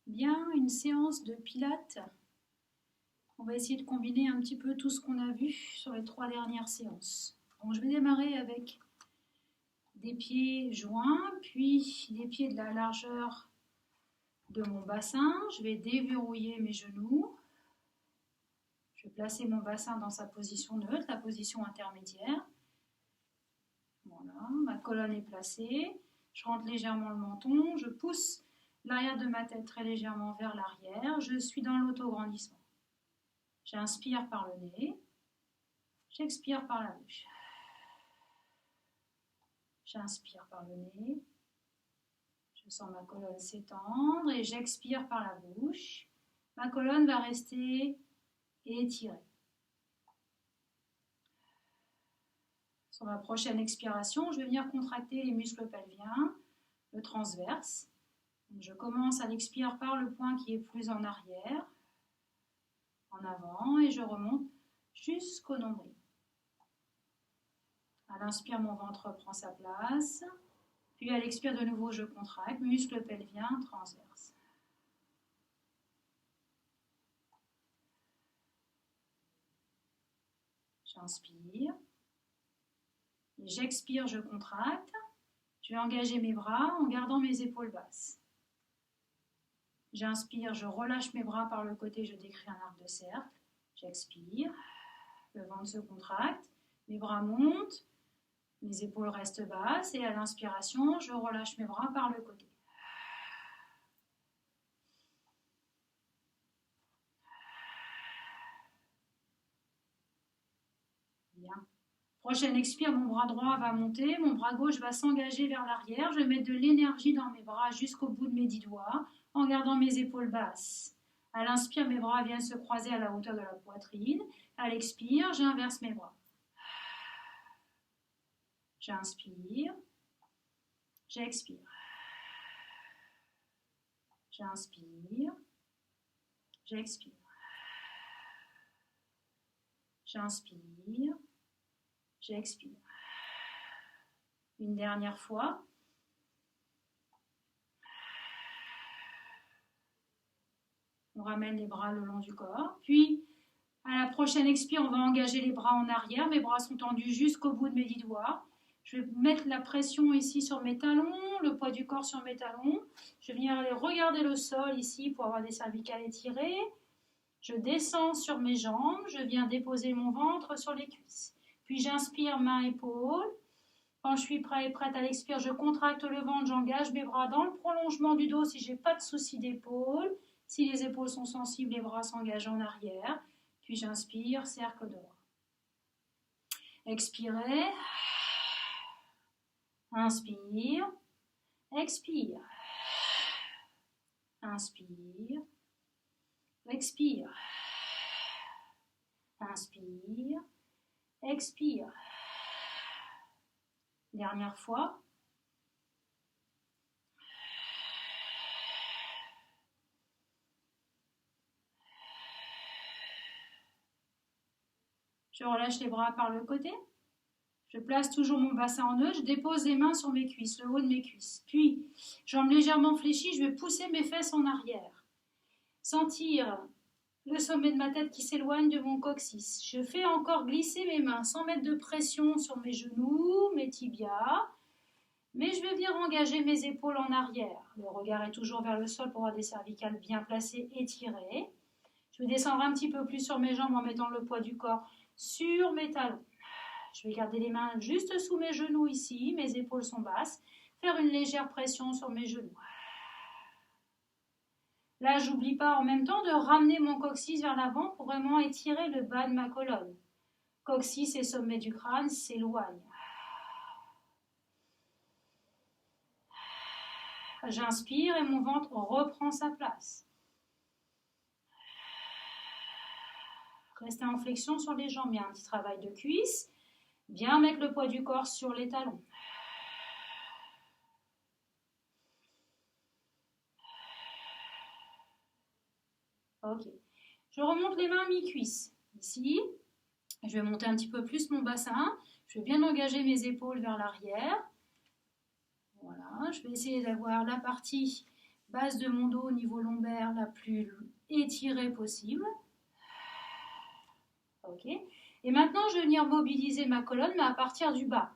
Bien, une séance de pilates. On va essayer de combiner un petit peu tout ce qu'on a vu sur les 3 dernières séances. Donc, je vais démarrer avec des pieds joints, puis des pieds de la largeur de mon bassin. Je vais déverrouiller mes genoux. Je vais placer mon bassin dans sa position neutre, la position intermédiaire. Voilà, ma colonne est placée. Je rentre légèrement le menton. Je pousse l'arrière de ma tête très légèrement vers l'arrière. Je suis dans l'autograndissement. J'inspire par le nez. J'expire par la bouche. J'inspire par le nez. Je sens ma colonne s'étendre et j'expire par la bouche. Ma colonne va rester étirée. Sur ma prochaine expiration, je vais venir contracter les muscles pelviens, le transverse. Donc je commence à l'expire par le point qui est plus en arrière, en avant, et je remonte jusqu'au nombril. À l'inspire, mon ventre prend sa place. Puis à l'expire de nouveau, je contracte, muscle pelvien transverse. J'inspire. J'expire, je contracte. Je vais engager mes bras en gardant mes épaules basses. J'inspire, je relâche mes bras par le côté, je décris un arc de cercle. J'expire, le ventre se contracte, mes bras montent, mes épaules restent basses et à l'inspiration, je relâche mes bras par le côté. Bien. Prochaine expire, mon bras droit va monter, mon bras gauche va s'engager vers l'arrière. Je vais mettre de l'énergie dans mes bras jusqu'au bout de mes 10 doigts en gardant mes épaules basses. À l'inspire, mes bras viennent se croiser à la hauteur de la poitrine. À l'expire, j'inverse mes bras. J'inspire. J'expire. J'inspire. J'expire. J'inspire. J'expire. Une dernière fois. On ramène les bras le long du corps. Puis, à la prochaine expire, on va engager les bras en arrière. Mes bras sont tendus jusqu'au bout de mes 10 doigts. Je vais mettre la pression ici sur mes talons, le poids du corps sur mes talons. Je vais venir aller regarder le sol ici pour avoir des cervicales étirées. Je descends sur mes jambes. Je viens déposer mon ventre sur les cuisses. Puis j'inspire, main, épaule. Quand je suis prêt et prête à l'expire, je contracte le ventre, j'engage mes bras dans le prolongement du dos si je n'ai pas de souci d'épaule. Si les épaules sont sensibles, les bras s'engagent en arrière. Puis j'inspire, cercle droit. Expirez. Inspire. Expire. Inspire. Expire. Inspire. Expire. Dernière fois. Je relâche les bras par le côté. Je place toujours mon bassin en neutre. Je dépose les mains sur mes cuisses, le haut de mes cuisses. Puis, jambes légèrement fléchies, je vais pousser mes fesses en arrière. Sentir le sommet de ma tête qui s'éloigne de mon coccyx. Je fais encore glisser mes mains sans mettre de pression sur mes genoux, mes tibias. Mais je vais venir engager mes épaules en arrière. Le regard est toujours vers le sol pour avoir des cervicales bien placées, étirées. Je vais descendre un petit peu plus sur mes jambes en mettant le poids du corps sur mes talons. Je vais garder les mains juste sous mes genoux ici, mes épaules sont basses. Faire une légère pression sur mes genoux. Là, j'oublie pas en même temps de ramener mon coccyx vers l'avant pour vraiment étirer le bas de ma colonne. Coccyx et sommet du crâne s'éloignent. J'inspire et mon ventre reprend sa place. Restez en flexion sur les jambes. Il y a un petit travail de cuisse. Bien mettre le poids du corps sur les talons. Ok. Je remonte les mains à mi-cuisse. Ici, je vais monter un petit peu plus mon bassin. Je vais bien engager mes épaules vers l'arrière. Voilà. Je vais essayer d'avoir la partie base de mon dos au niveau lombaire la plus étirée possible. Ok. Et maintenant, je vais venir mobiliser ma colonne, mais à partir du bas.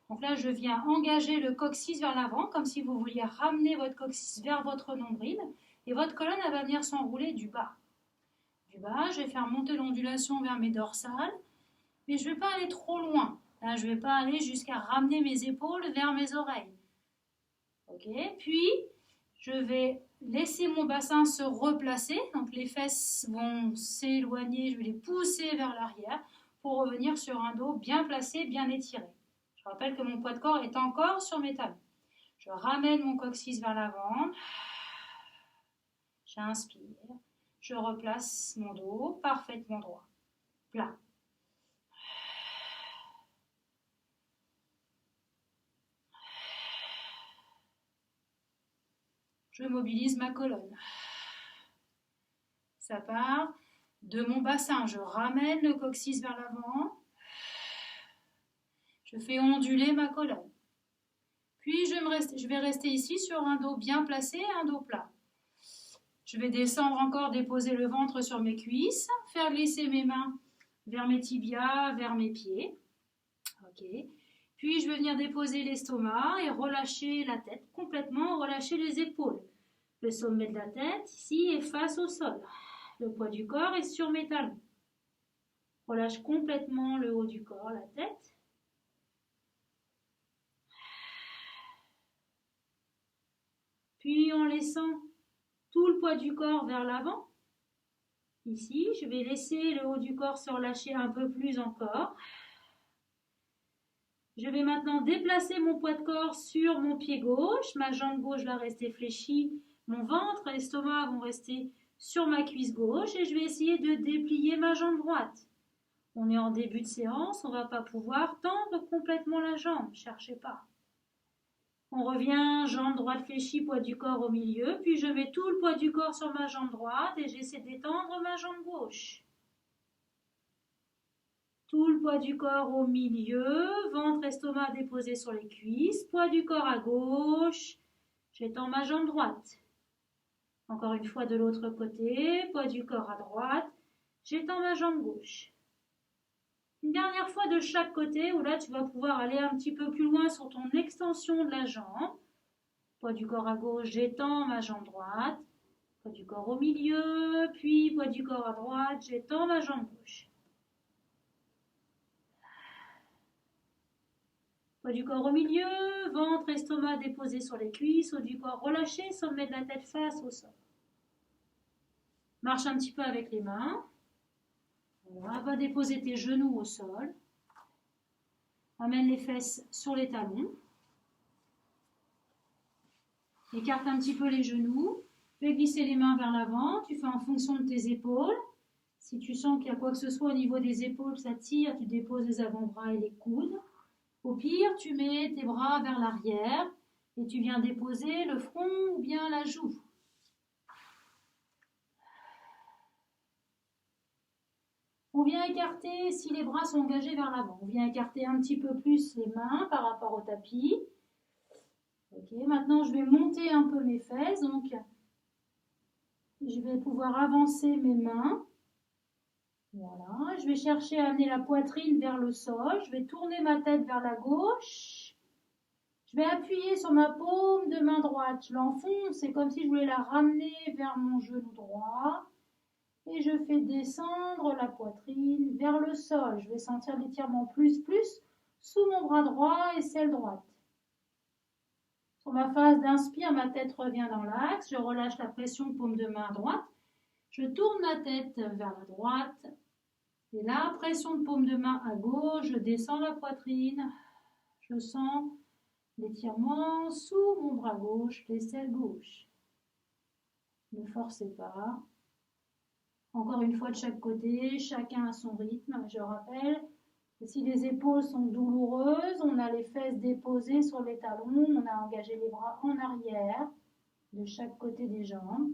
Donc là, je viens engager le coccyx vers l'avant, comme si vous vouliez ramener votre coccyx vers votre nombril. Et votre colonne, elle va venir s'enrouler du bas. Du bas, je vais faire monter l'ondulation vers mes dorsales, mais je ne vais pas aller trop loin. Là, je ne vais pas aller jusqu'à ramener mes épaules vers mes oreilles. Ok. Puis, je vais laisser mon bassin se replacer. Donc, les fesses vont s'éloigner, je vais les pousser vers l'arrière pour revenir sur un dos bien placé, bien étiré. Je rappelle que mon poids de corps est encore sur mes talons. Je ramène mon coccyx vers l'avant. J'inspire. Je replace mon dos parfaitement droit. Plat. Je mobilise ma colonne. Ça part de mon bassin. Je ramène le coccyx vers l'avant. Je fais onduler ma colonne. Puis je vais rester ici sur un dos bien placé et un dos plat. Je vais descendre encore, déposer le ventre sur mes cuisses, faire glisser mes mains vers mes tibias, vers mes pieds. Ok. Puis je vais venir déposer l'estomac et relâcher la tête complètement, relâcher les épaules. Le sommet de la tête ici est face au sol. Le poids du corps est sur mes talons. Relâche complètement le haut du corps, la tête. Puis en laissant tout le poids du corps vers l'avant. Ici, je vais laisser le haut du corps se relâcher un peu plus encore. Je vais maintenant déplacer mon poids de corps sur mon pied gauche. Ma jambe gauche va rester fléchie. Mon ventre et l'estomac vont rester sur ma cuisse gauche. Et je vais essayer de déplier ma jambe droite. On est en début de séance, on ne va pas pouvoir tendre complètement la jambe. Ne cherchez pas. On revient, jambe droite fléchie, poids du corps au milieu. Puis je mets tout le poids du corps sur ma jambe droite et j'essaie d'étendre ma jambe gauche. Tout le poids du corps au milieu, ventre, estomac déposé sur les cuisses, poids du corps à gauche, j'étends ma jambe droite. Encore une fois de l'autre côté, poids du corps à droite, j'étends ma jambe gauche. Une dernière fois de chaque côté, où là tu vas pouvoir aller un petit peu plus loin sur ton extension de la jambe. Poids du corps à gauche, j'étends ma jambe droite. Poids du corps au milieu, puis poids du corps à droite, j'étends ma jambe gauche. Poids du corps au milieu, ventre, estomac déposé sur les cuisses, haut du corps relâché, sommet de la tête face au sol. Marche un petit peu avec les mains. Voilà, va déposer tes genoux au sol. Amène les fesses sur les talons. Écarte un petit peu les genoux. Fais glisser les mains vers l'avant. Tu fais en fonction de tes épaules. Si tu sens qu'il y a quoi que ce soit au niveau des épaules, ça tire, tu déposes les avant-bras et les coudes. Au pire, tu mets tes bras vers l'arrière et tu viens déposer le front ou bien la joue. On vient écarter, si les bras sont engagés vers l'avant, on vient écarter un petit peu plus les mains par rapport au tapis. Ok, maintenant je vais monter un peu mes fesses, donc je vais pouvoir avancer mes mains. Voilà, je vais chercher à amener la poitrine vers le sol, je vais tourner ma tête vers la gauche. Je vais appuyer sur ma paume de main droite, je l'enfonce, c'est comme si je voulais la ramener vers mon genou droit. Et je fais descendre la poitrine vers le sol. Je vais sentir l'étirement plus sous mon bras droit et celle droite. Sur ma phase d'inspire, ma tête revient dans l'axe. Je relâche la pression paume de main droite. Je tourne ma tête vers la droite. Et là, pression de paume de main à gauche. Je descends la poitrine. Je sens l'étirement sous mon bras gauche, l'aisselle gauche. Ne forcez pas. Encore une fois de chaque côté, chacun à son rythme. Je rappelle que si les épaules sont douloureuses, on a les fesses déposées sur les talons, on a engagé les bras en arrière de chaque côté des jambes,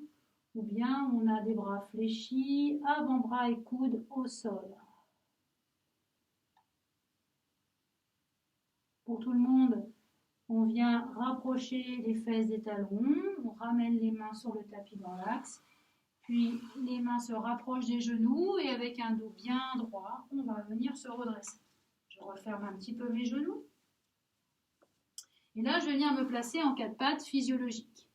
ou bien on a des bras fléchis, avant-bras et coudes au sol. Pour tout le monde, On vient rapprocher les fesses des talons, on ramène les mains sur le tapis dans l'axe, puis les mains se rapprochent des genoux et avec un dos bien droit, on va venir se redresser. Je referme un petit peu mes genoux. Et là, je vais venir me placer en quatre pattes physiologiques.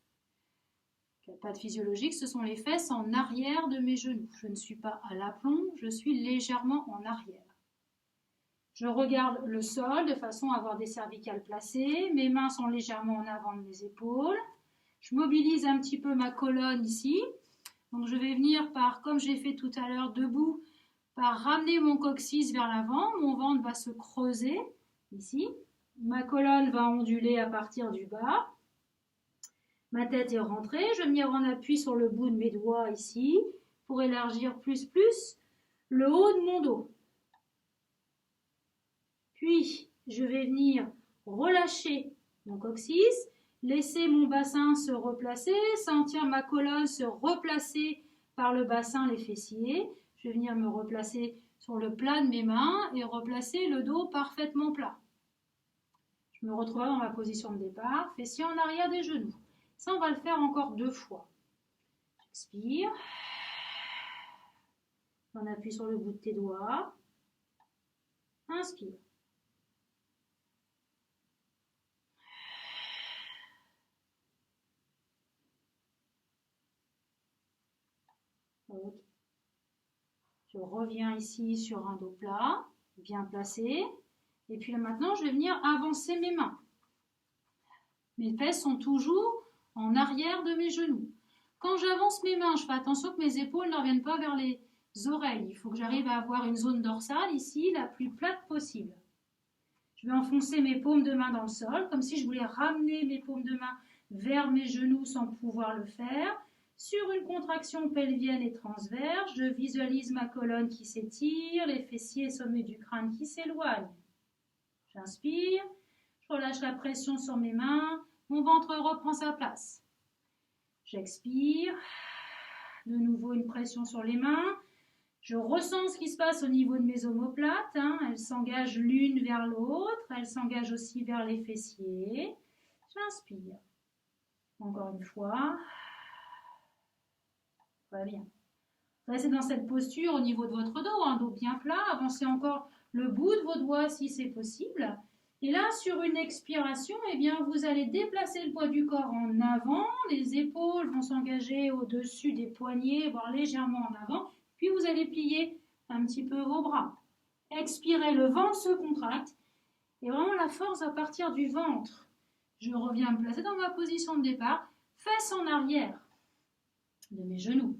Quatre pattes physiologiques, ce sont les fesses en arrière de mes genoux. Je ne suis pas à l'aplomb, je suis légèrement en arrière. Je regarde le sol de façon à avoir des cervicales placées. Mes mains sont légèrement en avant de mes épaules. Je mobilise un petit peu ma colonne ici. Donc je vais venir par, comme j'ai fait tout à l'heure, debout, par ramener mon coccyx vers l'avant. Mon ventre va se creuser ici. Ma colonne va onduler à partir du bas. Ma tête est rentrée. Je vais venir en appui sur le bout de mes doigts ici pour élargir plus le haut de mon dos. Puis, je vais venir relâcher mon coccyx, laisser mon bassin se replacer, sentir ma colonne se replacer par le bassin, les fessiers. Je vais venir me replacer sur le plat de mes mains et replacer le dos parfaitement plat. Je me retrouve dans ma position de départ, fessiers en arrière des genoux. Ça, on va le faire encore 2 fois. J'expire. On appuie sur le bout de tes doigts. Inspire. Je reviens ici sur un dos plat, bien placé. Et puis là maintenant, je vais venir avancer mes mains. Mes fesses sont toujours en arrière de mes genoux. Quand j'avance mes mains, je fais attention que mes épaules ne reviennent pas vers les oreilles. Il faut que j'arrive à avoir une zone dorsale ici, la plus plate possible. Je vais enfoncer mes paumes de main dans le sol, comme si je voulais ramener mes paumes de main vers mes genoux sans pouvoir le faire. Sur une contraction pelvienne et transverse, je visualise ma colonne qui s'étire, les fessiers sommet du crâne qui s'éloignent. J'inspire, je relâche la pression sur mes mains, mon ventre reprend sa place. J'expire, de nouveau une pression sur les mains. Je ressens ce qui se passe au niveau de mes omoplates, elles s'engagent l'une vers l'autre, elles s'engagent aussi vers les fessiers. J'inspire. Encore une fois. Très bien. Restez dans cette posture au niveau de votre dos, un dos bien plat. Avancez encore le bout de vos doigts si c'est possible. Et là, sur une expiration, eh bien, vous allez déplacer le poids du corps en avant. Les épaules vont s'engager au-dessus des poignets, voire légèrement en avant. Puis vous allez plier un petit peu vos bras. Expirez, le ventre se contracte. Et vraiment, la force va partir du ventre. Je reviens me placer dans ma position de départ. Fesses en arrière de mes genoux.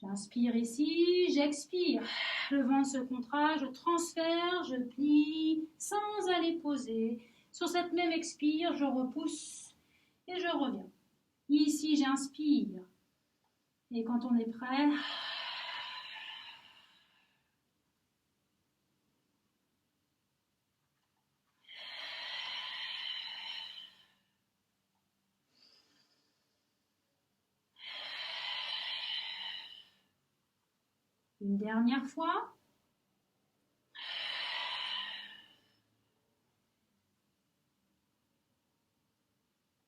J'inspire ici, j'expire. Le ventre se contracte, je transfère, je plie sans aller poser. Sur cette même expire, je repousse et je reviens. Ici, j'inspire. Et quand on est prêt, une dernière fois.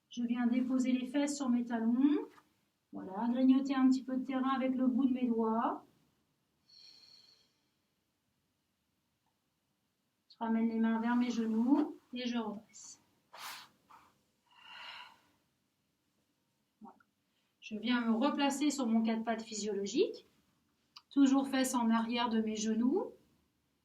Je viens déposer les fesses sur mes talons. Voilà, grignoter un petit peu de terrain avec le bout de mes doigts. Je ramène les mains vers mes genoux et je redresse. Voilà. Je viens me replacer sur mon quatre pattes physiologique. Toujours fesses en arrière de mes genoux.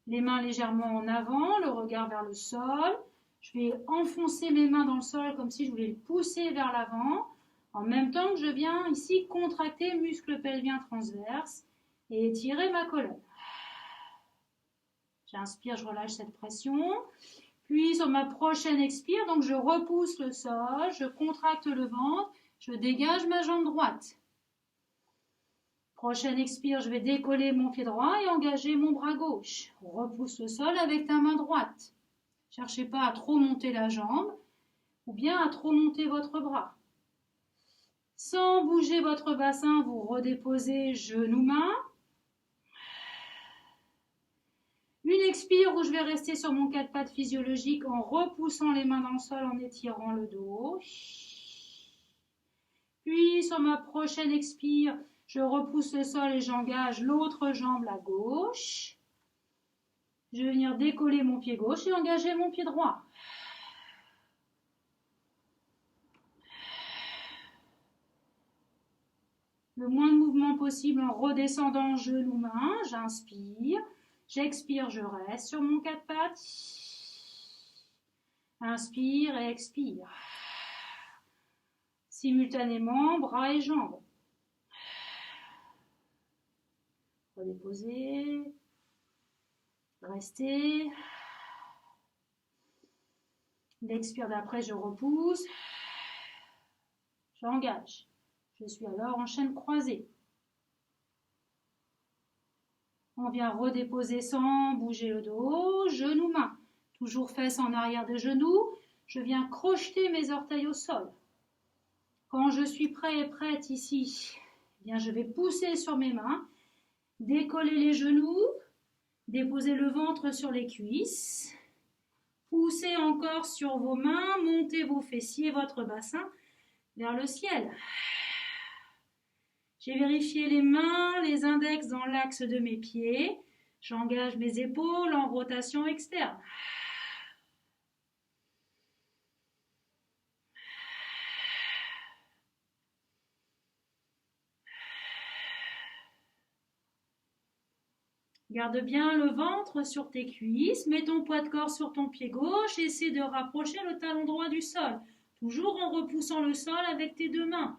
Les mains légèrement en avant, le regard vers le sol. Je vais enfoncer mes mains dans le sol comme si je voulais le pousser vers l'avant. En même temps que je viens ici contracter muscle pelvien transverse et étirer ma colonne. J'inspire, je relâche cette pression. Puis sur ma prochaine expire, donc je repousse le sol, je contracte le ventre, je dégage ma jambe droite. Prochaine expire, je vais décoller mon pied droit et engager mon bras gauche. On repousse le sol avec ta main droite. Cherchez pas à trop monter la jambe ou bien à trop monter votre bras. Sans bouger votre bassin, vous redéposez genoux-mains. Une J'expire où je vais rester sur mon 4 pattes physiologique en repoussant les mains dans le sol, en étirant le dos. Puis sur ma prochaine expire, je repousse le sol et j'engage l'autre jambe, la gauche. Je vais venir décoller mon pied gauche et engager mon pied droit. Le moins de mouvement possible en redescendant genou-main. J'inspire. J'expire, je reste sur mon 4 pattes. Inspire et expire. Simultanément, bras et jambes. Redéposer. Rester. L'expire d'après, je repousse. J'engage. Je suis alors en chaîne croisée. On vient redéposer sans bouger le dos, genou-main. Toujours fesses en arrière des genoux. Je viens crocheter mes orteils au sol. Quand je suis prêt et prête ici, eh bien je vais pousser sur mes mains, décoller les genoux, déposer le ventre sur les cuisses, poussez encore sur vos mains, montez vos fessiers, votre bassin vers le ciel. J'ai vérifié les mains, les index dans l'axe de mes pieds. J'engage mes épaules en rotation externe. Garde bien le ventre sur tes cuisses, mets ton poids de corps sur ton pied gauche, essaie de rapprocher le talon droit du sol, toujours en repoussant le sol avec tes deux mains.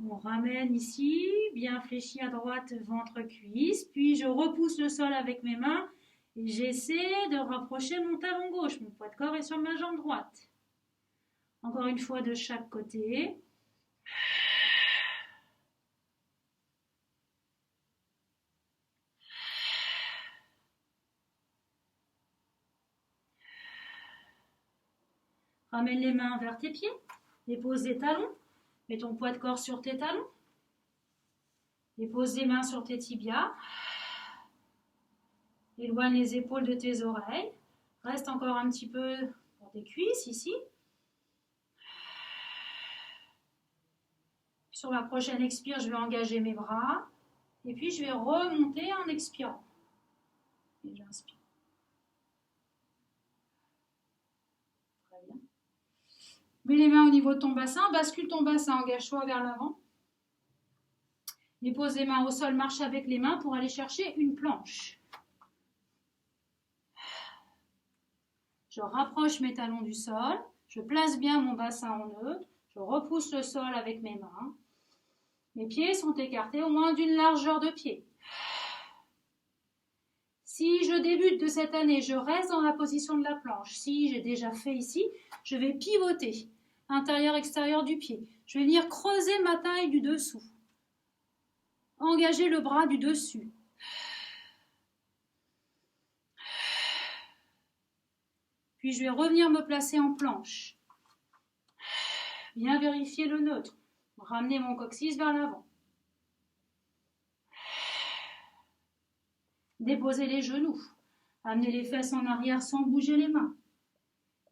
On ramène ici, bien fléchi à droite, ventre, cuisse, puis je repousse le sol avec mes mains et j'essaie de rapprocher mon talon gauche, mon poids de corps est sur ma jambe droite. Encore une fois de chaque côté. Ramène les mains vers tes pieds, dépose les talons, mets ton poids de corps sur tes talons, dépose les mains sur tes tibias, éloigne les épaules de tes oreilles, reste encore un petit peu pour tes cuisses ici. Sur ma prochaine expire, je vais engager mes bras et puis je vais remonter en expirant. Et j'inspire. Très bien. Mets les mains au niveau de ton bassin, bascule ton bassin, engage-toi vers l'avant. Dépose les mains au sol, marche avec les mains pour aller chercher une planche. Je rapproche mes talons du sol, je place bien mon bassin en neutre, je repousse le sol avec mes mains. Mes pieds sont écartés au moins d'une largeur de pied. Si je débute de cette année, je reste dans la position de la planche. Si j'ai déjà fait ici, je vais pivoter, intérieur-extérieur du pied. Je vais venir creuser ma taille du dessous. Engager le bras du dessus. Puis je vais revenir me placer en planche. Bien vérifier le neutre. Ramener mon coccyx vers l'avant. Déposer les genoux. Amener les fesses en arrière sans bouger les mains.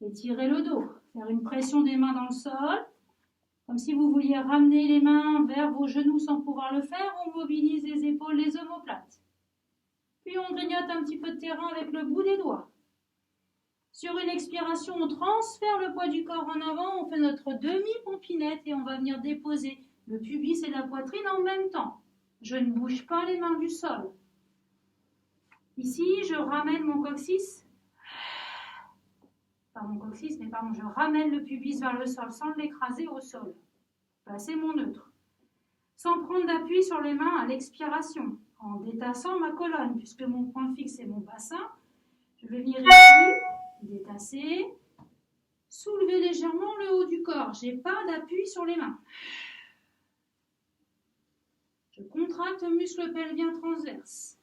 Étirer le dos. Faire une pression des mains dans le sol. Comme si vous vouliez ramener les mains vers vos genoux sans pouvoir le faire. On mobilise les épaules, les omoplates. Puis on grignote un petit peu de terrain avec le bout des doigts. Sur une expiration, on transfère le poids du corps en avant, on fait notre demi-pompinette et on va venir déposer le pubis et la poitrine en même temps. Je ne bouge pas les mains du sol. Ici, je ramène mon coccyx, je ramène le pubis vers le sol sans l'écraser au sol. Placer mon neutre. Sans prendre d'appui sur les mains à l'expiration, en détassant ma colonne, puisque mon point fixe est mon bassin, je vais venir ici, détasser, soulever légèrement le haut du corps. Je n'ai pas d'appui sur les mains. Je contracte le muscle pelvien transverse.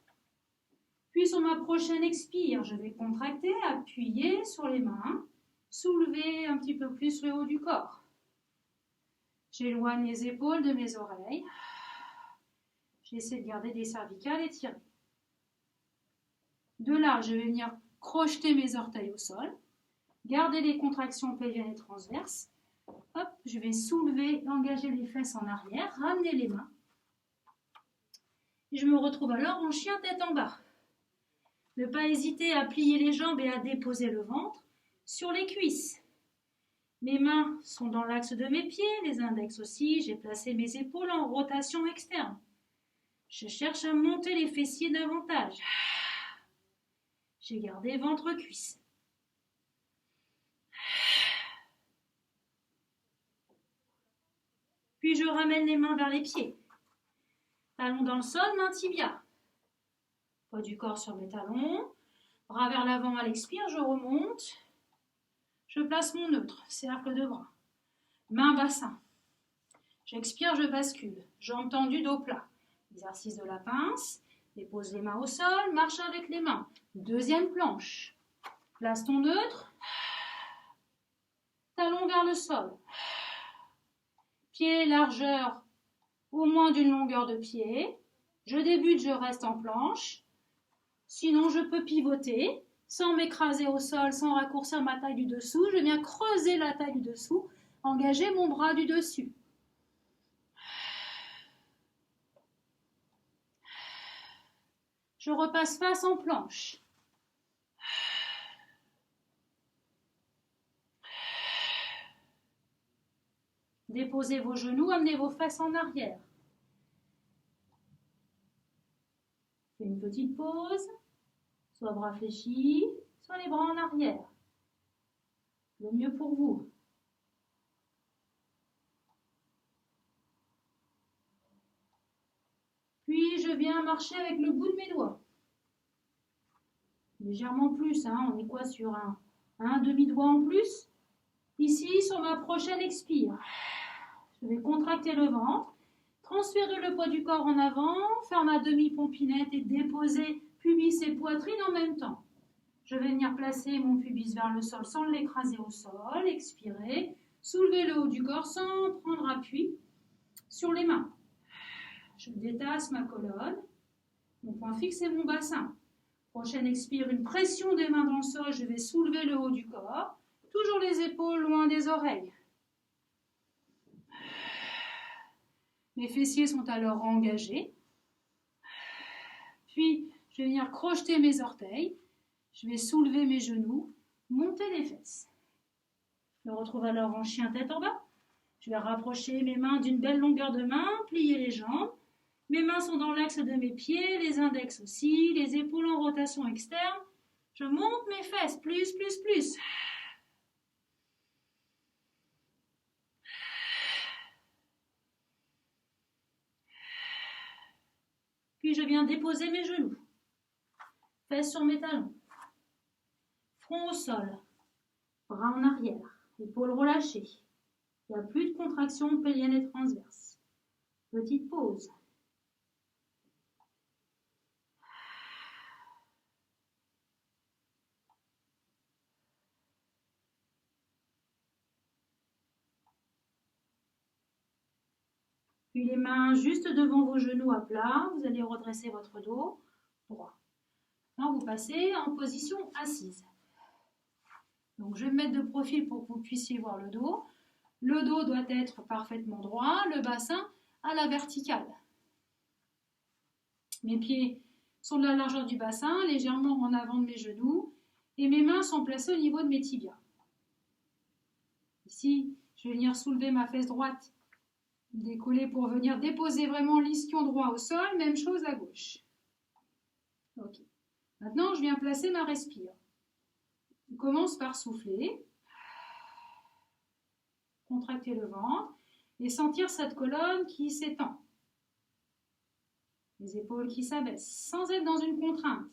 Puis sur ma prochaine expire, je vais contracter, appuyer sur les mains, soulever un petit peu plus le haut du corps. J'éloigne les épaules de mes oreilles. J'essaie de garder des cervicales étirées. De là, je vais venir crocheter mes orteils au sol, garder les contractions pelviennes et transverses. Hop, je vais soulever, engager les fesses en arrière, ramener les mains. Et je me retrouve alors en chien tête en bas. Ne pas hésiter à plier les jambes et à déposer le ventre sur les cuisses. Mes mains sont dans l'axe de mes pieds, les index aussi. J'ai placé mes épaules en rotation externe. Je cherche à monter les fessiers davantage. J'ai gardé ventre-cuisse. Puis je ramène les mains vers les pieds. Talons dans le sol, main tibia. Poids du corps sur mes talons. Bras vers l'avant à l'expire, je remonte. Je place mon neutre, cercle de bras. Main bassin. J'expire, je bascule. Jambes tendues, dos plat. Exercice de la pince. Dépose les mains au sol, marche avec les mains. Deuxième planche. Place ton neutre. Talons vers le sol. Pied, largeur au moins d'une longueur de pied. Je débute, je reste en planche. Sinon, je peux pivoter sans m'écraser au sol, sans raccourcir ma taille du dessous. Je viens creuser la taille du dessous, engager mon bras du dessus. Je repasse face en planche. Déposez vos genoux, amenez vos fesses en arrière. Faites une petite pause, soit bras fléchis, soit les bras en arrière. Le mieux pour vous. Puis je viens marcher avec le bout de mes doigts. Légèrement plus, hein. On est quoi sur un demi-doigt en plus? Ici, sur ma prochaine expire. Je vais contracter le ventre, transférer le poids du corps en avant, faire ma demi-pompinette et déposer pubis et poitrine en même temps. Je vais venir placer mon pubis vers le sol sans l'écraser au sol, expirer, soulever le haut du corps sans prendre appui sur les mains. Je détasse ma colonne, mon point fixe est mon bassin. Prochaine expire, une pression des mains dans le sol, je vais soulever le haut du corps, toujours les épaules loin des oreilles. Mes fessiers sont alors engagés. Puis, je vais venir crocheter mes orteils. Je vais soulever mes genoux, monter les fesses. Je me retrouve alors en chien tête en bas. Je vais rapprocher mes mains d'une belle longueur de main, plier les jambes. Mes mains sont dans l'axe de mes pieds, les index aussi, les épaules en rotation externe. Je monte mes fesses, plus. Puis je viens déposer mes genoux. Fesses sur mes talons. Front au sol. Bras en arrière. Épaules relâchées. Il n'y a plus de contraction pelvienne et transverse. Petite pause. Puis les mains juste devant vos genoux à plat. Vous allez redresser votre dos droit. Maintenant, vous passez en position assise. Donc, je vais me mettre de profil pour que vous puissiez voir le dos. Le dos doit être parfaitement droit, le bassin à la verticale. Mes pieds sont de la largeur du bassin, légèrement en avant de mes genoux, et mes mains sont placées au niveau de mes tibias. Ici, je vais venir soulever ma fesse droite, décoller pour venir déposer vraiment l'ischio droit au sol, même chose à gauche. Ok. Maintenant, je viens placer ma respire. On commence par souffler, contracter le ventre et sentir cette colonne qui s'étend. Les épaules qui s'abaissent, sans être dans une contrainte.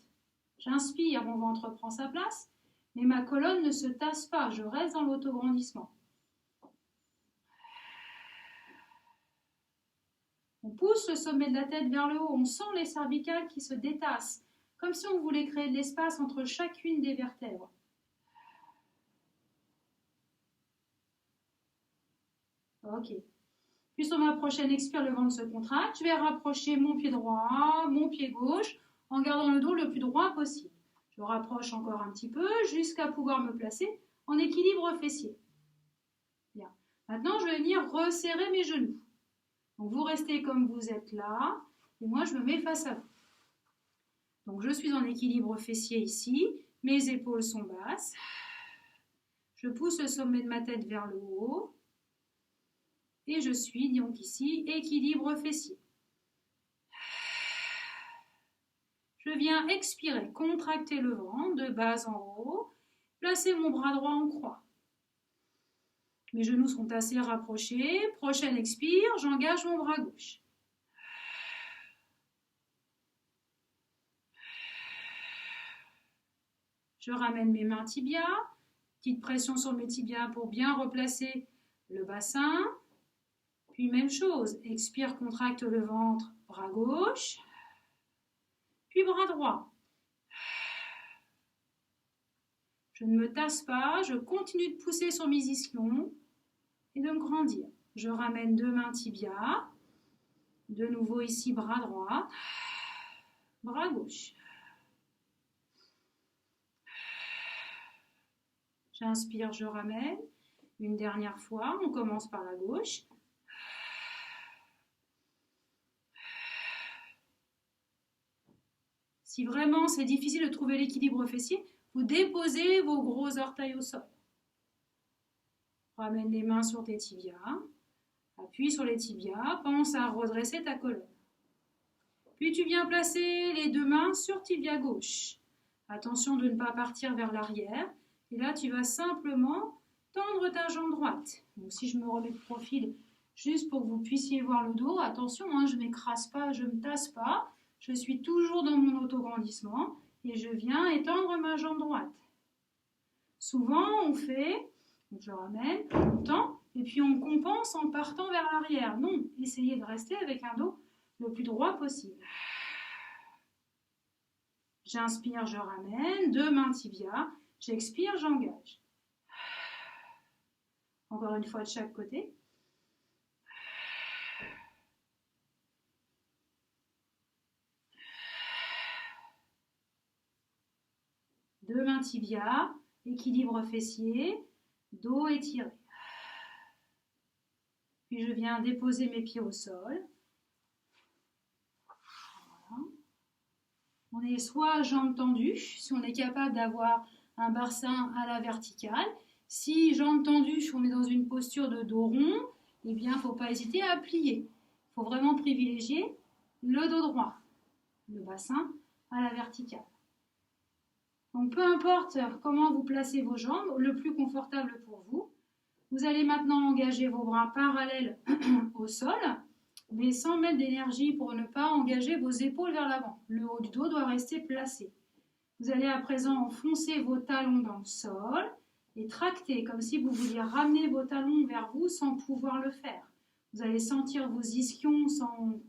J'inspire, mon ventre prend sa place, mais ma colonne ne se tasse pas, je reste dans l'autograndissement. On pousse le sommet de la tête vers le haut, on sent les cervicales qui se détassent, comme si on voulait créer de l'espace entre chacune des vertèbres. Ok. Puis sur ma prochaine expire, le ventre se contracte. Je vais rapprocher mon pied droit, mon pied gauche, en gardant le dos le plus droit possible. Je rapproche encore un petit peu jusqu'à pouvoir me placer en équilibre fessier. Bien. Maintenant, je vais venir resserrer mes genoux. Donc, vous restez comme vous êtes là et moi, je me mets face à vous. Donc, je suis en équilibre fessier ici. Mes épaules sont basses. Je pousse le sommet de ma tête vers le haut. Et je suis donc ici, équilibre fessier. Je viens expirer, contracter le ventre de bas en haut, placer mon bras droit en croix. Mes genoux sont assez rapprochés. Prochaine expire, j'engage mon bras gauche. Je ramène mes mains tibias, petite pression sur mes tibias pour bien replacer le bassin. Puis même chose, expire, contracte le ventre, bras gauche, puis bras droit. Je ne me tasse pas, je continue de pousser sur mes ischions et de me grandir. Je ramène 2 mains tibias, de nouveau ici bras droit, bras gauche. J'inspire, je ramène. Une dernière fois, on commence par la gauche. Si vraiment c'est difficile de trouver l'équilibre fessier, vous déposez vos gros orteils au sol. Ramène les mains sur tes tibias. Appuie sur les tibias. Pense à redresser ta colonne. Puis tu viens placer les 2 mains sur tibia gauche. Attention de ne pas partir vers l'arrière. Et là, tu vas simplement tendre ta jambe droite. Donc, si je me remets de profil, juste pour que vous puissiez voir le dos, attention, hein, je ne m'écrase pas, je ne me tasse pas. Je suis toujours dans mon autograndissement et je viens étendre ma jambe droite. Souvent, on fait, je ramène, on tend, et puis on compense en partant vers l'arrière. Non, essayez de rester avec un dos le plus droit possible. J'inspire, je ramène, 2 mains tibias. J'expire, j'engage. Encore une fois de chaque côté. Deux mains tibias, équilibre fessier, dos étiré. Puis je viens déposer mes pieds au sol. Voilà. On est soit jambes tendues, si on est capable d'avoir un bassin à la verticale. Si jambes tendues, on est dans une posture de dos rond, eh bien, il ne faut pas hésiter à plier. Il faut vraiment privilégier le dos droit, le bassin à la verticale. Donc, peu importe comment vous placez vos jambes, le plus confortable pour vous. Vous allez maintenant engager vos bras parallèles au sol, mais sans mettre d'énergie pour ne pas engager vos épaules vers l'avant. Le haut du dos doit rester placé. Vous allez à présent enfoncer vos talons dans le sol et tracter comme si vous vouliez ramener vos talons vers vous sans pouvoir le faire. Vous allez sentir vos ischions sans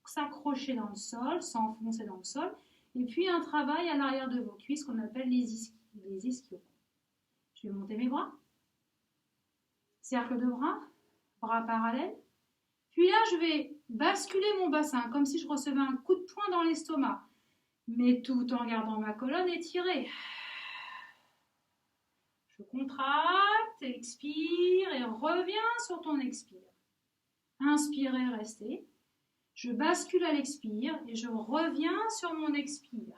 s'accrocher dans le sol, s'enfoncer dans le sol. Et puis un travail à l'arrière de vos cuisses qu'on appelle les ischios. Je vais monter mes bras. Cercle de bras, bras parallèles. Puis là, je vais basculer mon bassin comme si je recevais un coup de poing dans l'estomac, mais tout en gardant ma colonne étirée. Je contracte, expire et reviens sur ton expire. Inspirez, restez. Je bascule à l'expire et je reviens sur mon expire.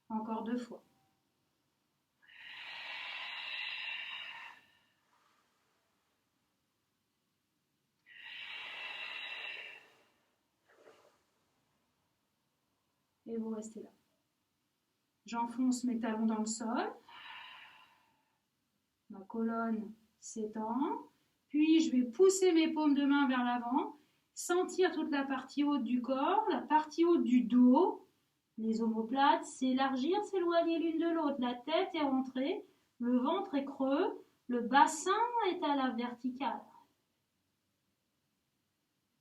Encore 2 fois. Et vous restez là. J'enfonce mes talons dans le sol. Ma colonne s'étend. Puis je vais pousser mes paumes de main vers l'avant. Sentir toute la partie haute du corps, la partie haute du dos. Les omoplates s'élargir, s'éloigner l'une de l'autre. La tête est rentrée, le ventre est creux, le bassin est à la verticale.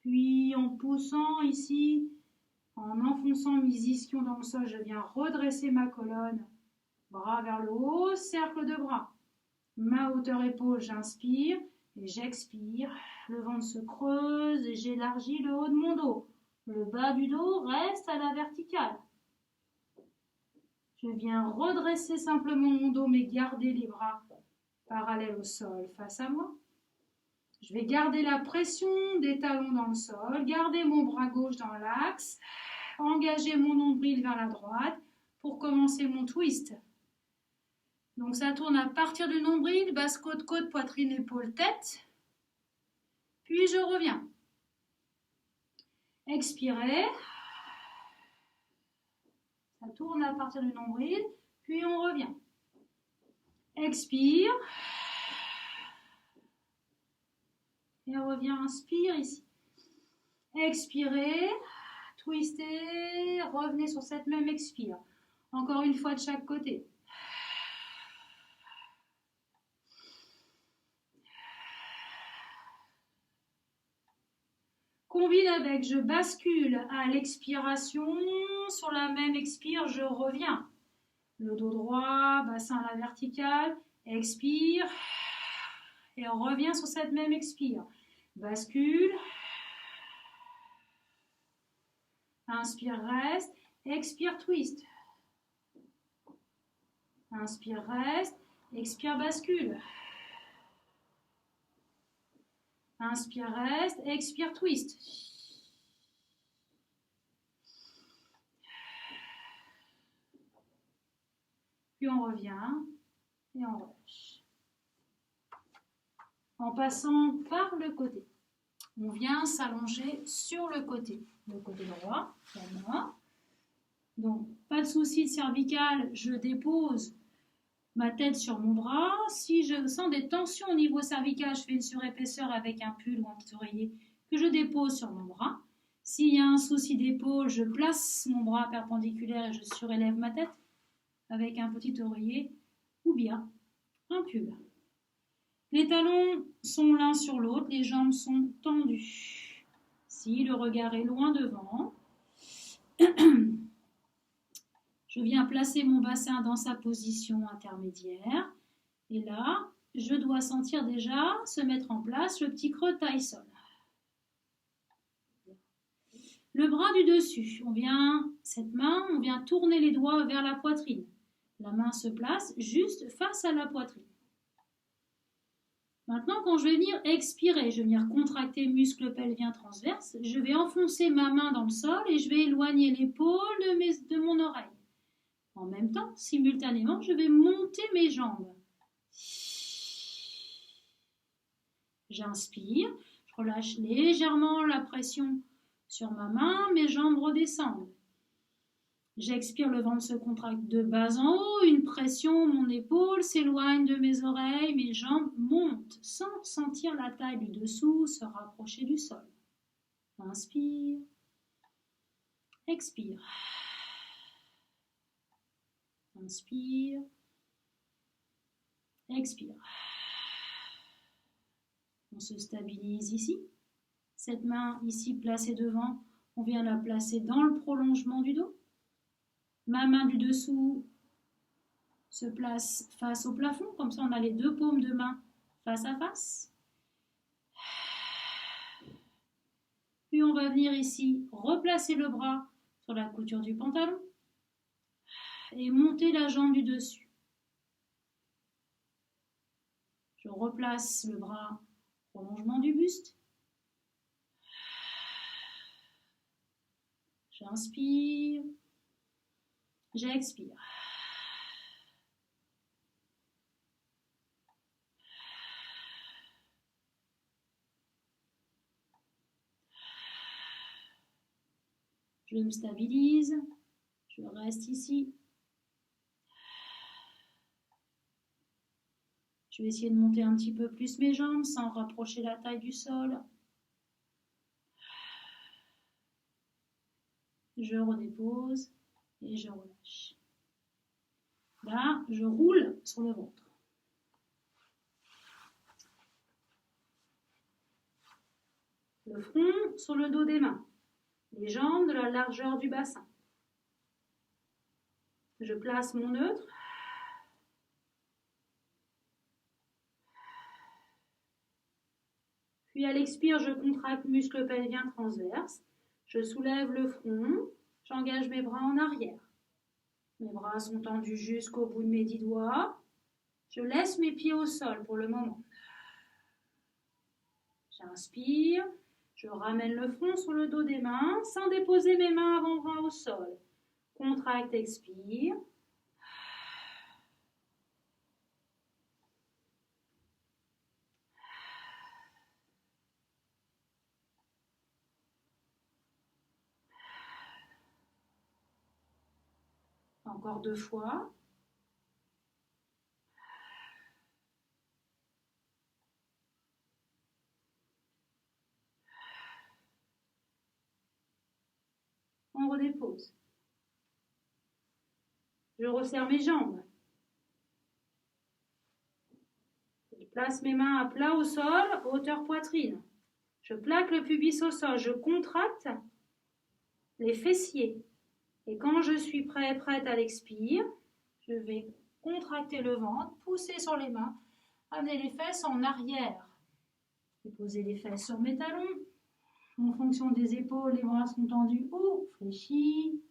Puis en poussant ici, en enfonçant mes ischions dans le sol, je viens redresser ma colonne. Bras vers le haut, cercle de bras. Main hauteur épaule, j'inspire et j'expire. Le ventre se creuse et j'élargis le haut de mon dos. Le bas du dos reste à la verticale. Je viens redresser simplement mon dos, mais garder les bras parallèles au sol face à moi. Je vais garder la pression des talons dans le sol, garder mon bras gauche dans l'axe, engager mon nombril vers la droite pour commencer mon twist. Donc ça tourne à partir du nombril, basse côte, côte, poitrine, épaule, tête. Puis je reviens. Expirez. Ça tourne à partir du nombril, puis on revient. Expire. Et on revient, inspire ici. Expirez. Twistez. Revenez sur cette même expire. Encore une fois de chaque côté. Combine avec, je bascule à l'expiration, sur la même expire, je reviens. Le dos droit, bassin à la verticale, expire, et on revient sur cette même expire. Bascule, inspire, reste, expire, twist. Inspire, reste, expire, bascule. Inspire, reste, expire, twist. Puis on revient et on relâche. En passant par le côté. On vient s'allonger sur le côté droit, la main. Donc, pas de souci de cervicale, je dépose ma tête sur mon bras. Si je sens des tensions au niveau cervical, je fais une surépaisseur avec un pull ou un petit oreiller que je dépose sur mon bras. S'il y a un souci d'épaule, je place mon bras perpendiculaire et je surélève ma tête avec un petit oreiller ou bien un pull. Les talons sont l'un sur l'autre, les jambes sont tendues. Si le regard est loin devant, je viens placer mon bassin dans sa position intermédiaire. Et là, je dois sentir déjà se mettre en place le petit creux taille-sol. Le bras du dessus, cette main, on vient tourner les doigts vers la poitrine. La main se place juste face à la poitrine. Maintenant, quand je vais venir expirer, je vais venir contracter muscle pelvien transverse, je vais enfoncer ma main dans le sol et je vais éloigner l'épaule de mon oreille. En même temps, simultanément, je vais monter mes jambes. J'inspire, je relâche légèrement la pression sur ma main, mes jambes redescendent. J'expire, le ventre se contracte de bas en haut, une pression, mon épaule s'éloigne de mes oreilles, mes jambes montent sans sentir la taille du dessous se rapprocher du sol. Inspire, expire. Inspire, expire. On se stabilise ici. Cette main ici placée devant, on vient la placer dans le prolongement du dos. Ma main du dessous se place face au plafond, comme ça on a les deux paumes de main face à face. Puis on va venir ici replacer le bras sur la couture du pantalon et monter la jambe du dessus. Je replace le bras au prolongement du buste. J'inspire, j'expire. Je me stabilise, je reste ici. Je vais essayer de monter un petit peu plus mes jambes sans rapprocher la taille du sol. Je redépose et je relâche. Là, je roule sur le ventre. Le front sur le dos des mains. Les jambes de la largeur du bassin. Je place mon neutre. Puis à l'expire, je contracte muscle pelvien transverse. Je soulève le front. J'engage mes bras en arrière. Mes bras sont tendus jusqu'au bout de mes 10 doigts. Je laisse mes pieds au sol pour le moment. J'inspire. Je ramène le front sur le dos des mains sans déposer mes mains avant-bras au sol. Contracte, expire. Encore 2 fois. On redépose. Je resserre mes jambes. Je place mes mains à plat au sol, hauteur poitrine. Je plaque le pubis au sol. Je contracte les fessiers. Et quand je suis prête à l'expire, je vais contracter le ventre, pousser sur les mains, amener les fesses en arrière. Déposer les fesses sur mes talons. En fonction des épaules, les bras sont tendus ou fléchis.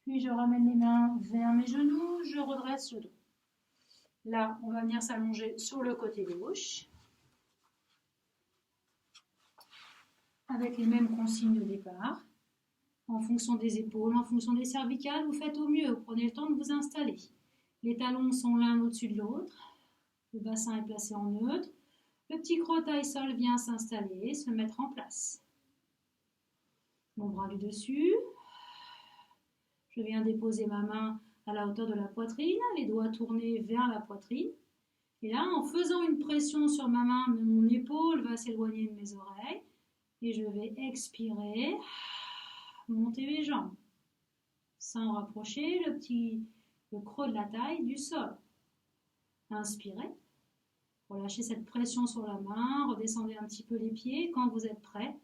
Puis je ramène les mains vers mes genoux, je redresse le dos. Là, on va venir s'allonger sur le côté gauche. Avec les mêmes consignes de départ. En fonction des épaules, en fonction des cervicales, vous faites au mieux. Vous prenez le temps de vous installer. Les talons sont l'un au-dessus de l'autre. Le bassin est placé en neutre. Le petit crot taille-sol vient s'installer, se mettre en place. Mon bras du dessus. Je viens déposer ma main à la hauteur de la poitrine, les doigts tournés vers la poitrine. Et là, en faisant une pression sur ma main, mon épaule va s'éloigner de mes oreilles. Et je vais expirer, monter mes jambes, sans rapprocher le creux de la taille du sol. Inspirez, relâchez cette pression sur la main, redescendez un petit peu les pieds quand vous êtes prêt.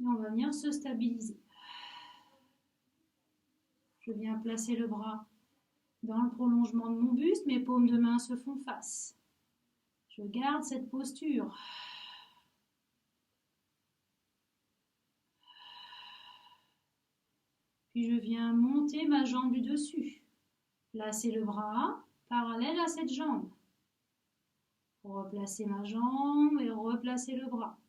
Et on va venir se stabiliser. Je viens placer le bras dans le prolongement de mon buste, mes paumes de main se font face. Je garde cette posture. Puis je viens monter ma jambe du dessus. Placer le bras parallèle à cette jambe. Replacer ma jambe et replacer le bras.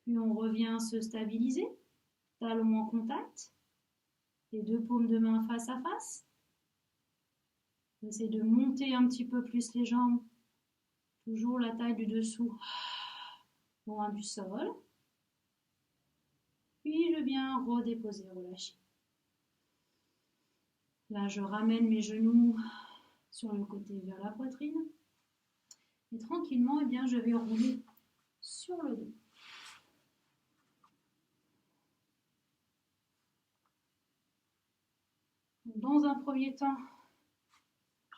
Puis on revient se stabiliser, talons en contact, les deux paumes de main face à face. On essaie de monter un petit peu plus les jambes, toujours la taille du dessous, loin du sol. Puis je viens redéposer, relâcher. Là, je ramène mes genoux sur le côté vers la poitrine. Et tranquillement, eh bien, je vais rouler sur le dos. Dans un premier temps,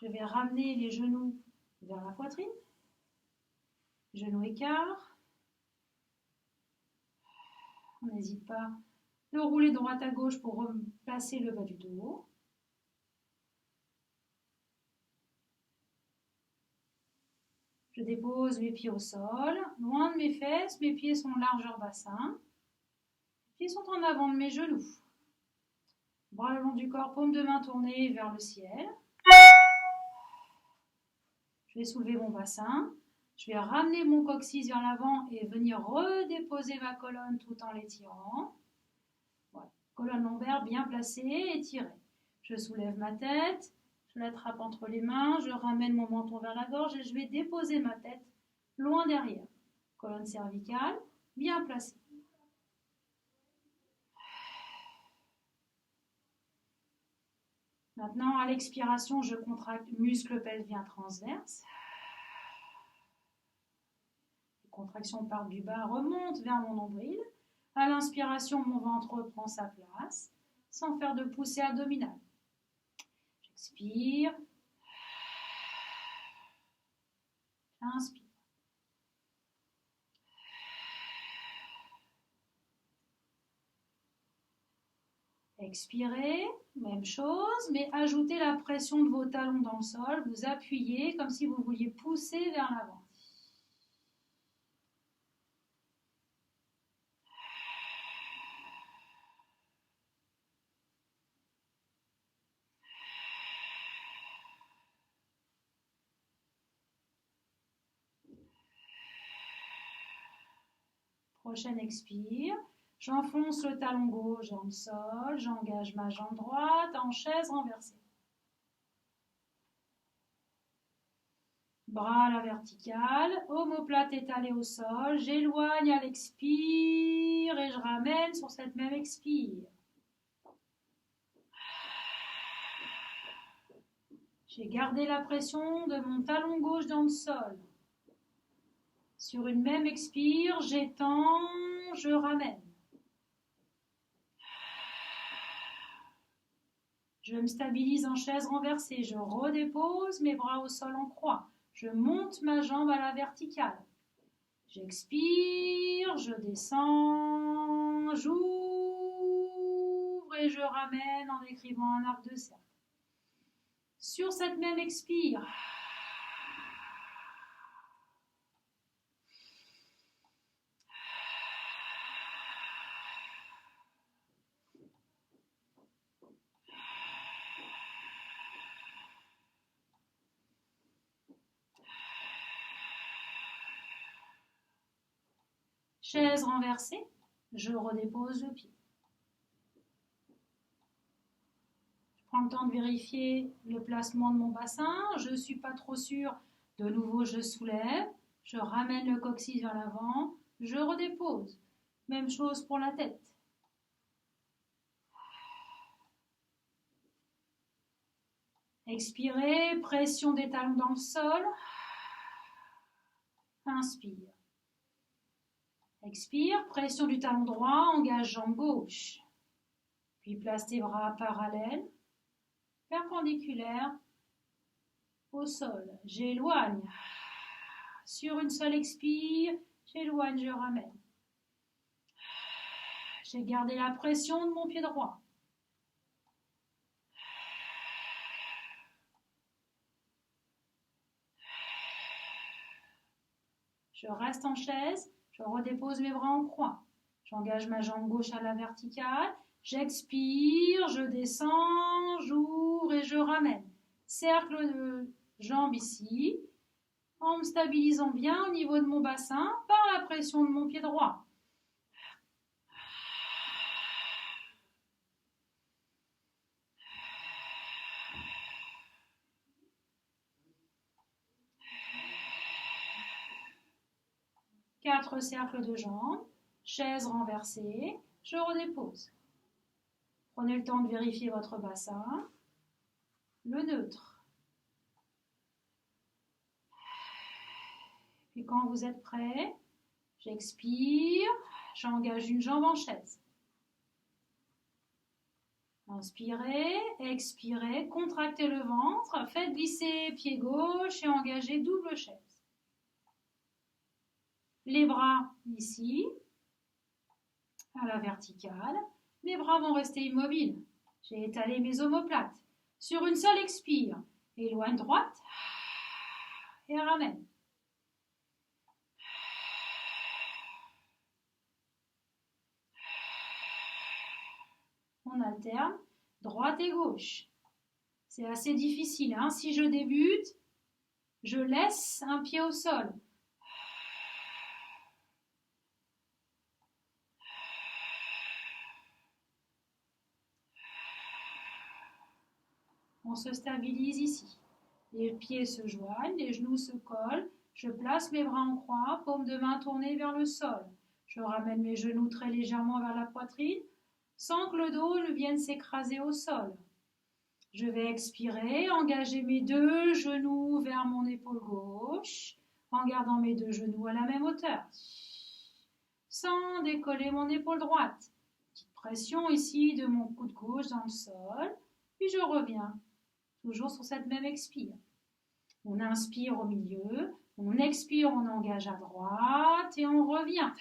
je vais ramener les genoux vers la poitrine. Genoux écart. On n'hésite pas de rouler droite à gauche pour replacer le bas du dos. Je dépose mes pieds au sol, loin de mes fesses, mes pieds sont largeur bassin. Les pieds sont en avant de mes genoux. Bras le long du corps, paume de main tournée vers le ciel. Je vais soulever mon bassin. Je vais ramener mon coccyx vers l'avant et venir redéposer ma colonne tout en l'étirant. Voilà. Colonne lombaire bien placée, étirée. Je soulève ma tête, je l'attrape entre les mains, je ramène mon menton vers la gorge et je vais déposer ma tête loin derrière. Colonne cervicale bien placée. Maintenant, à l'expiration, je contracte muscle pelvien transverse. Les contractions partent du bas, remontent vers mon nombril. À l'inspiration, mon ventre reprend sa place, sans faire de poussée abdominale. J'expire. Inspire. Expirez, même chose, mais ajoutez la pression de vos talons dans le sol. Vous appuyez comme si vous vouliez pousser vers l'avant. Prochaine expire. J'enfonce le talon gauche dans le sol. J'engage ma jambe droite en chaise renversée. Bras à la verticale. Omoplate étalée au sol. J'éloigne à l'expire et je ramène sur cette même expire. J'ai gardé la pression de mon talon gauche dans le sol. Sur une même expire, j'étends, je ramène. Je me stabilise en chaise renversée. Je redépose mes bras au sol en croix. Je monte ma jambe à la verticale. J'expire, je descends, j'ouvre et je ramène en écrivant un arc de cercle. Sur cette même expire, chaise renversée, je redépose le pied. Je prends le temps de vérifier le placement de mon bassin. Je ne suis pas trop sûre. De nouveau, je soulève. Je ramène le coccyx vers l'avant. Je redépose. Même chose pour la tête. Expirez, pression des talons dans le sol. Inspire. Expire, pression du talon droit, engage jambe gauche. Puis place tes bras parallèles, perpendiculaires au sol. J'éloigne. Sur une seule expire, j'éloigne, je ramène. J'ai gardé la pression de mon pied droit. Je reste en chaise, je redépose mes bras en croix. J'engage ma jambe gauche à la verticale. J'expire, je descends, j'ouvre et je ramène. Cercle de jambes ici, en me stabilisant bien au niveau de mon bassin par la pression de mon pied droit. Quatre cercles de jambes, chaise renversée, je redépose. Prenez le temps de vérifier votre bassin, le neutre. Puis quand vous êtes prêt, j'expire, j'engage une jambe en chaise. Inspirez, expirez, contractez le ventre, faites glisser pied gauche et engagez double chaise. Les bras ici, à la verticale. Mes bras vont rester immobiles. J'ai étalé mes omoplates. Sur une seule expire, éloigne droite et ramène. On alterne droite et gauche. C'est assez difficile, hein. Si je débute, je laisse un pied au sol. On se stabilise ici. Les pieds se joignent, les genoux se collent. Je place mes bras en croix, paume de main tournée vers le sol. Je ramène mes genoux très légèrement vers la poitrine, sans que le dos ne vienne s'écraser au sol. Je vais expirer, engager mes 2 genoux vers mon épaule gauche, en gardant mes 2 genoux à la même hauteur, sans décoller mon épaule droite. Petite pression ici de mon coude gauche dans le sol, puis je reviens, toujours sur cette même expire. On inspire au milieu, on expire, on engage à droite et on revient.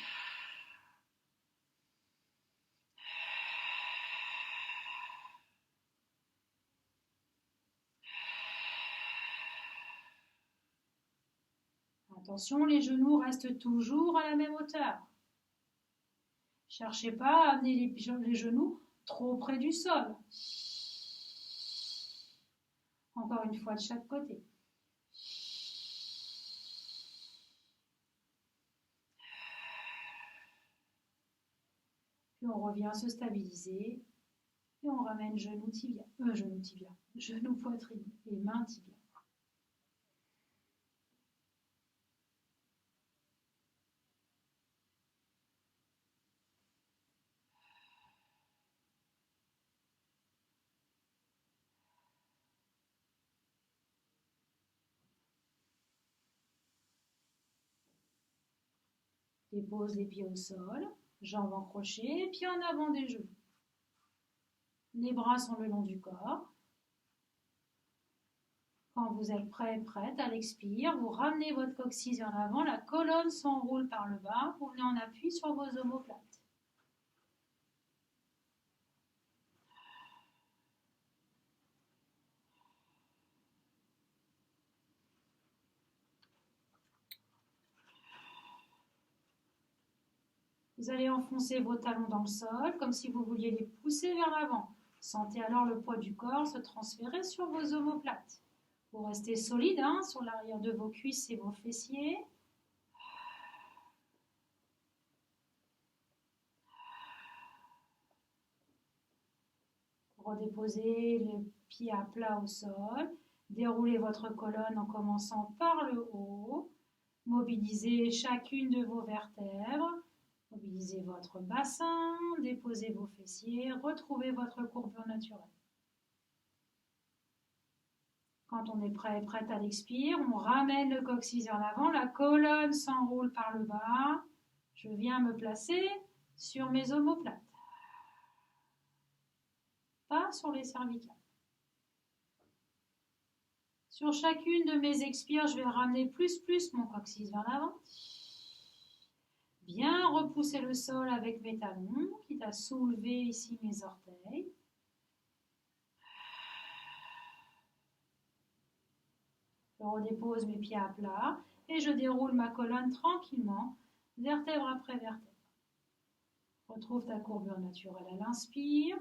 Attention, les genoux restent toujours à la même hauteur. Cherchez pas à amener les genoux trop près du sol. Encore une fois de chaque côté. Puis on revient se stabiliser et on ramène genou poitrine et main tibia. Dépose les pieds au sol, jambes encrochées, pieds en avant des genoux. Les bras sont le long du corps. Quand vous êtes prêt, prête à l'expire, vous ramenez votre coccyx en avant, la colonne s'enroule par le bas, vous venez en appui sur vos omoplates. Vous allez enfoncer vos talons dans le sol, comme si vous vouliez les pousser vers l'avant. Sentez alors le poids du corps se transférer sur vos omoplates. Vous restez solide sur l'arrière de vos cuisses et vos fessiers. Redéposez les pieds à plat au sol. Déroulez votre colonne en commençant par le haut. Mobilisez chacune de vos vertèbres. Mobilisez votre bassin, déposez vos fessiers, retrouvez votre courbure naturelle. Quand on est prêt et prête à l'expire, on ramène le coccyx vers l'avant, la colonne s'enroule par le bas. Je viens me placer sur mes omoplates, pas sur les cervicales. Sur chacune de mes expires, je vais ramener plus mon coccyx vers l'avant. Bien repousser le sol avec mes talons, quitte à soulever ici mes orteils. Je redépose mes pieds à plat et je déroule ma colonne tranquillement, vertèbre après vertèbre. Retrouve ta courbure naturelle à l'inspire.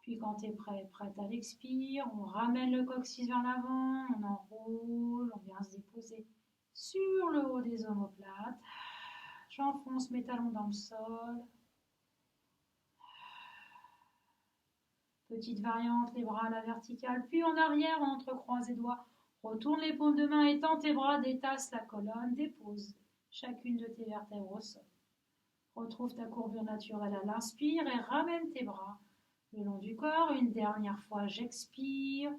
Puis quand tu es prête à l'expire, on ramène le coccyx vers l'avant, on enroule, on vient se déposer sur le haut des omoplates. J'enfonce mes talons dans le sol. Petite variante, les bras à la verticale, puis en arrière, on entrecroise les doigts. Retourne les paumes de main, étends tes bras, détasse la colonne, dépose chacune de tes vertèbres au sol. Retrouve ta courbure naturelle à l'inspire et ramène tes bras le long du corps. Une dernière fois, j'expire.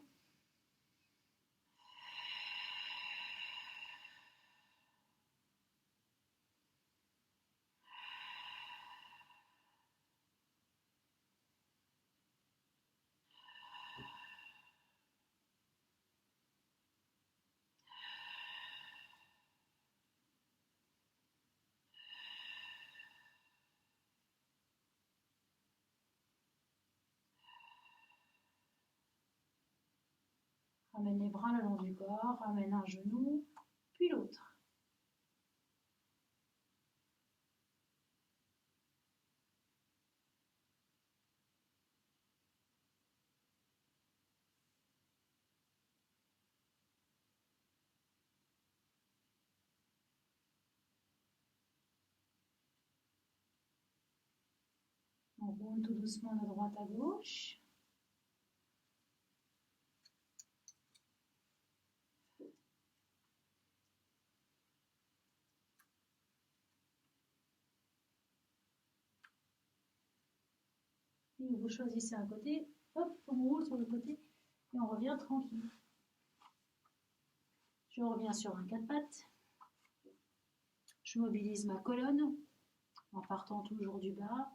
Ramène les bras le long du corps, ramène un genou, puis l'autre. On roule tout doucement de droite à gauche. Et vous choisissez un côté, hop, on roule sur le côté Et on revient tranquille. Je reviens sur un 4 pattes. Je mobilise ma colonne en partant toujours du bas.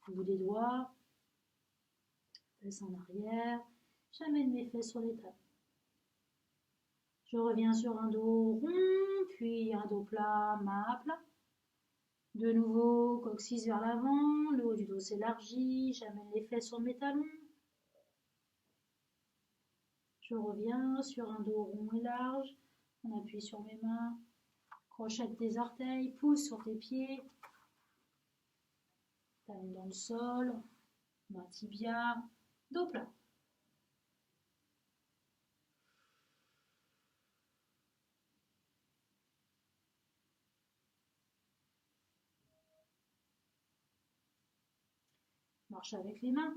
Au bout des doigts. Fesses en arrière. J'amène mes fesses sur les tables. Je reviens sur un dos rond, puis un dos plat, main à plat. De nouveau, coccyx vers l'avant, le haut du dos s'élargit, j'amène les fesses sur mes talons. Je reviens sur un dos rond et large, on appuie sur mes mains, crochette des orteils, pouce sur tes pieds, talons dans le sol, main tibia, dos plat. Marche avec les mains.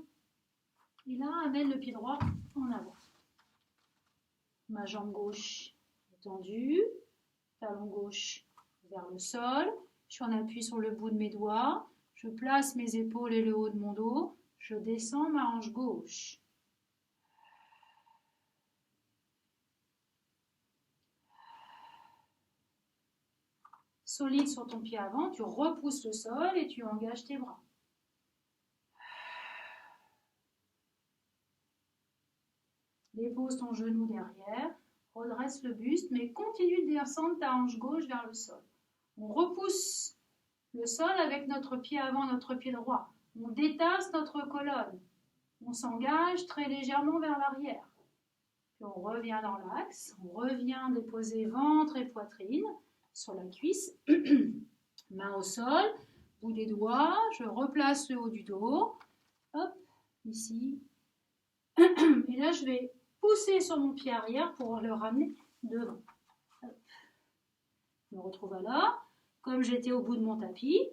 Et là, amène le pied droit en avant. Ma jambe gauche est tendue, talon gauche vers le sol. Je suis en appui sur le bout de mes doigts. Je place mes épaules et le haut de mon dos. Je descends ma hanche gauche. Solide sur ton pied avant, tu repousses le sol et tu engages tes bras. Dépose ton genou derrière, redresse le buste, mais continue de descendre ta hanche gauche vers le sol. On repousse le sol avec notre pied avant, notre pied droit. On détasse notre colonne. On s'engage très légèrement vers l'arrière. Puis on revient dans l'axe, on revient déposer ventre et poitrine sur la cuisse. Main au sol, bout des doigts, je replace le haut du dos. Hop, ici. Et là, je vais pousser sur mon pied arrière pour le ramener devant. Hop. Je me retrouve là, comme j'étais au bout de mon tapis.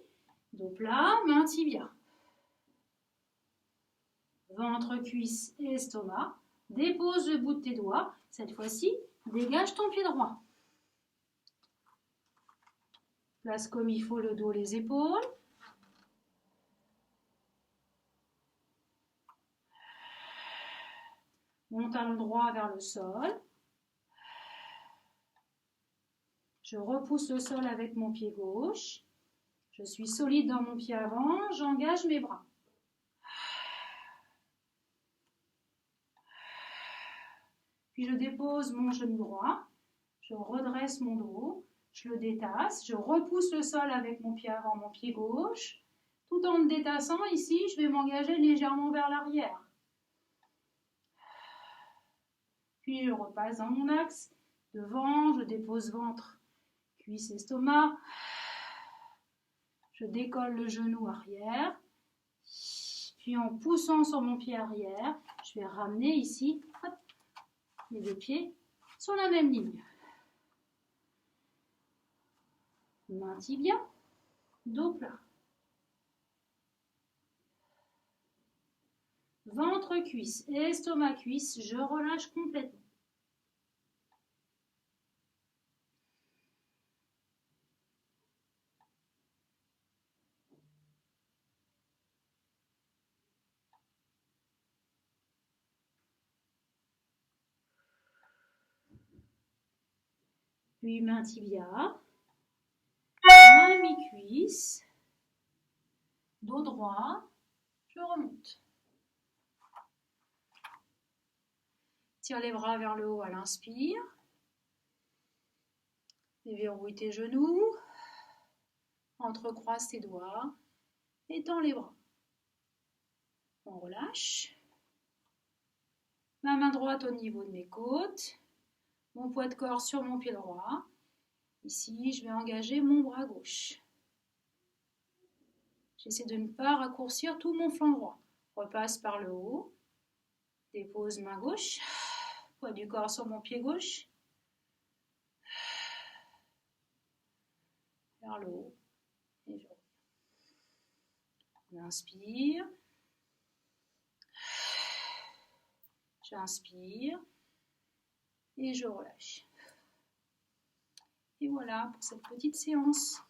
Dos plat, main tibia. Ventre, cuisse et estomac. Dépose le bout de tes doigts. Cette fois-ci, dégage ton pied droit. Place comme il faut le dos, les épaules. Mon talon droit vers le sol. Je repousse le sol avec mon pied gauche. Je suis solide dans mon pied avant. J'engage mes bras. Puis je dépose mon genou droit. Je redresse mon dos. Je le détasse. Je repousse le sol avec mon pied avant, mon pied gauche. Tout en me détassant, ici, je vais m'engager légèrement vers l'arrière. Puis je repasse dans mon axe. Devant, je dépose ventre, cuisse, estomac. Je décolle le genou arrière. Puis en poussant sur mon pied arrière, je vais ramener ici hop, les deux pieds sur la même ligne. Main tibia, dos plat. Ventre, cuisse, estomac, cuisse, je relâche complètement. Puis main tibia, main mi-cuisse, dos droit, je remonte. Tire les bras vers le haut à l'inspire. Déverrouille tes genoux. Entrecroise tes doigts. Étends les bras. On relâche. Ma main droite au niveau de mes côtes. Mon poids de corps sur mon pied droit. Ici, je vais engager mon bras gauche. J'essaie de ne pas raccourcir tout mon flanc droit. Repasse par le haut. Dépose main gauche. Poids du corps sur mon pied gauche. Vers le haut. Et je reviens. On inspire. J'inspire. Et je relâche. Et voilà pour cette petite séance.